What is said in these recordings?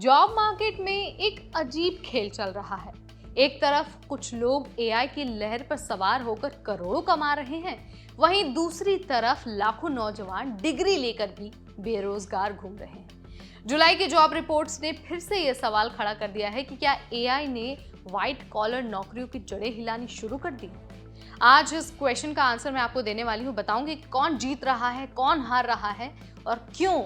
Job market में एक अजीब खेल चल रहा है। एक तरफ कुछ लोग एआई की लहर पर सवार होकर करोड़ों कमा रहे हैं, वहीं दूसरी तरफ लाखों नौजवान डिग्री लेकर भी बेरोजगार घूम रहे हैं। जुलाई की जॉब रिपोर्ट्स ने फिर से यह सवाल खड़ा कर दिया है कि क्या एआई ने व्हाइट कॉलर नौकरियों की जड़ें हिलानी शुरू कर दी। आज इस क्वेश्चन का आंसर मैं आपको देने वाली हूँ। बताऊंगी कौन जीत रहा है, कौन हार रहा है और क्यों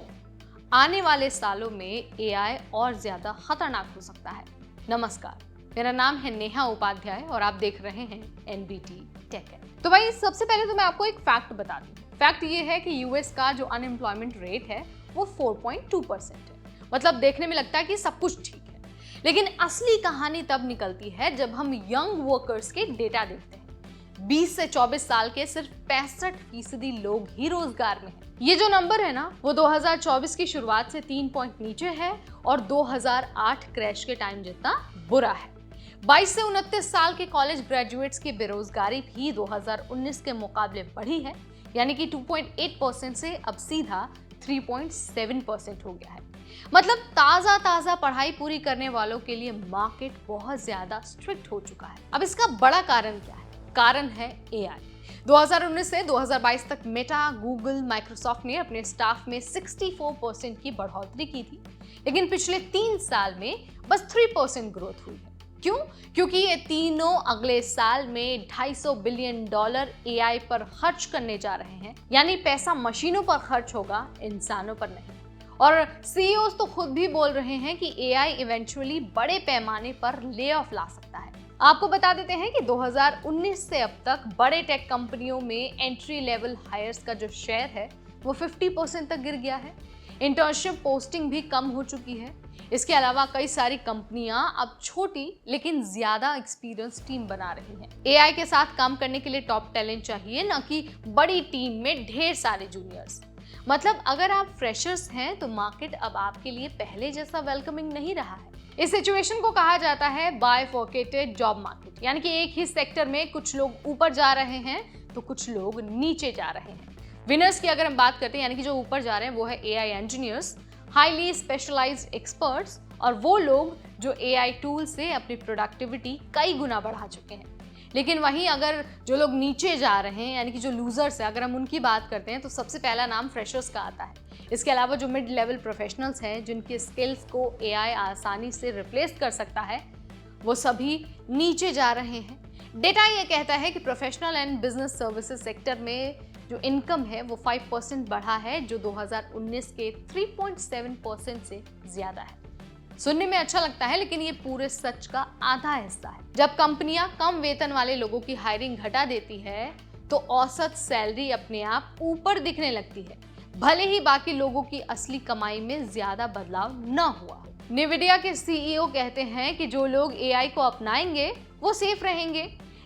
आने वाले सालों में एआई और ज्यादा खतरनाक हो सकता है। नमस्कार, मेरा नाम है नेहा उपाध्याय और आप देख रहे हैं एनबीटी टेक। तो भाई सबसे पहले तो मैं आपको एक फैक्ट बता दूं। फैक्ट ये है कि यूएस का जो अनएम्प्लॉयमेंट रेट है वो 4.2% है। मतलब देखने में लगता है कि सब कुछ ठीक है, लेकिन असली कहानी तब निकलती है जब हम यंग वर्कर्स के डेटा देखते हैं। 20 से 24 साल के सिर्फ 65% लोग ही रोजगार में हैं। ये जो नंबर है ना, वो 2024 की शुरुआत से 3 पॉइंट नीचे है और 2008 क्रैश के टाइम जितना बुरा है। 22 से 29 साल के कॉलेज ग्रेजुएट्स की बेरोजगारी भी 2019 के मुकाबले बढ़ी है, यानी कि 2.8% से अब सीधा 3.7% हो गया है। मतलब ताजा पढ़ाई पूरी करने वालों के लिए मार्केट बहुत ज्यादा स्ट्रिक्ट हो चुका है। अब इसका बड़ा कारण क्या है? कारण है एआई। 2019 से 2022 तक मेटा, गूगल, माइक्रोसॉफ्ट ने अपने स्टाफ में 64% की बढ़ोतरी की थी, लेकिन पिछले 3 साल में बस 3% ग्रोथ हुई है। क्यों? क्योंकि ये तीनों अगले साल में $250 बिलियन एआई पर खर्च करने जा रहे हैं, यानी पैसा मशीनों पर खर्च होगा, इंसानों पर नहीं। और सीईओज तो खुद भी बोल रहे हैं कि एआई इवेंचुअली बड़े पैमाने पर ले ऑफ ला सकता है। आपको बता देते हैं कि 2019 से अब तक बड़े टेक कंपनियों में एंट्री लेवल हायर्स का जो शेयर है वो 50% तक गिर गया है। इंटर्नशिप पोस्टिंग भी कम हो चुकी है। इसके अलावा कई सारी कंपनियां अब छोटी लेकिन ज्यादा एक्सपीरियंस टीम बना रही हैं। एआई के साथ काम करने के लिए टॉप टैलेंट चाहिए, न कि बड़ी टीम में ढेर सारे जूनियर्स। मतलब अगर आप फ्रेशर्स हैं तो मार्केट अब आपके लिए पहले जैसा वेलकमिंग नहीं रहा है। इस सिचुएशन को कहा जाता है बाइफर्केटेड जॉब मार्केट, यानी कि एक ही सेक्टर में कुछ लोग ऊपर जा रहे हैं तो कुछ लोग नीचे जा रहे हैं। विनर्स की अगर हम बात करते हैं, यानी कि जो ऊपर जा रहे हैं वो है AI engineers, highly specialised experts और वो लोग जो एआई टूल से अपनी प्रोडक्टिविटी कई गुना बढ़ा चुके हैं। लेकिन वहीं अगर जो लोग नीचे जा रहे हैं, यानी कि जो लूजर्स हैं, अगर हम उनकी बात करते हैं तो सबसे पहला नाम फ्रेशर्स का आता है। इसके अलावा जो मिड लेवल प्रोफेशनल्स हैं, जिनकी स्किल्स को एआई आसानी से रिप्लेस कर सकता है, वो सभी नीचे जा रहे हैं। डेटा ये कहता है कि professional and business services sector में जो इनकम है वो 5% बढ़ा है, जो 2019 के 3.7% से ज्यादा है। सुनने में अच्छा लगता है, लेकिन ये पूरे सच का आधा हिस्सा है। जब कंपनियां कम वेतन वाले लोगों की हायरिंग घटा देती है तो औसत सैलरी अपने आप ऊपर दिखने लगती है, भले ही बाकी लोगों की असली कमाई में ज्यादा बदलाव न हुआ हो। निविडिया के सीईओ कहते हैं कि जो लोग एआई को अपनाएंगे वो सेफ रहेंगे,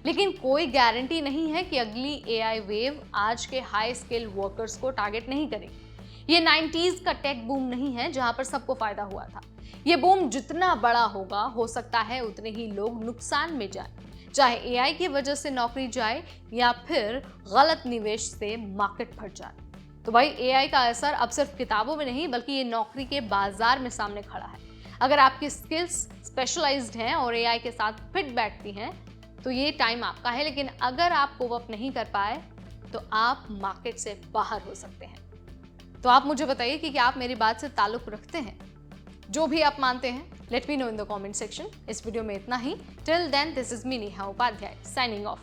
लेकिन कोई गारंटी नहीं है कि अगली एआई वेव आज के हाई स्किल वर्कर्स को टारगेट नहीं करेगी। ये 90s का टेक बूम नहीं है जहां पर सबको फायदा हुआ था। ये बूम जितना बड़ा होगा, हो सकता है उतने ही लोग नुकसान में जाएं, चाहे एआई की वजह से नौकरी जाए या फिर गलत निवेश से मार्केट फट जाए। तो भाई एआई का असर अब सिर्फ किताबों में नहीं, बल्कि ये नौकरी के बाजार में सामने खड़ा है। अगर आपकी स्किल्स स्पेशलाइज्ड हैं और एआई के साथ फिट बैठती हैं तो ये टाइम आपका है, लेकिन अगर आप कोप अप नहीं कर पाए तो आप मार्केट से बाहर हो सकते हैं। तो आप मुझे बताइए कि क्या आप मेरी बात से ताल्लुक रखते हैं? जो भी आप मानते हैं, let me know in the comment section. इस वीडियो में इतना ही। Till then, this is me Neha Upadhyay, signing of.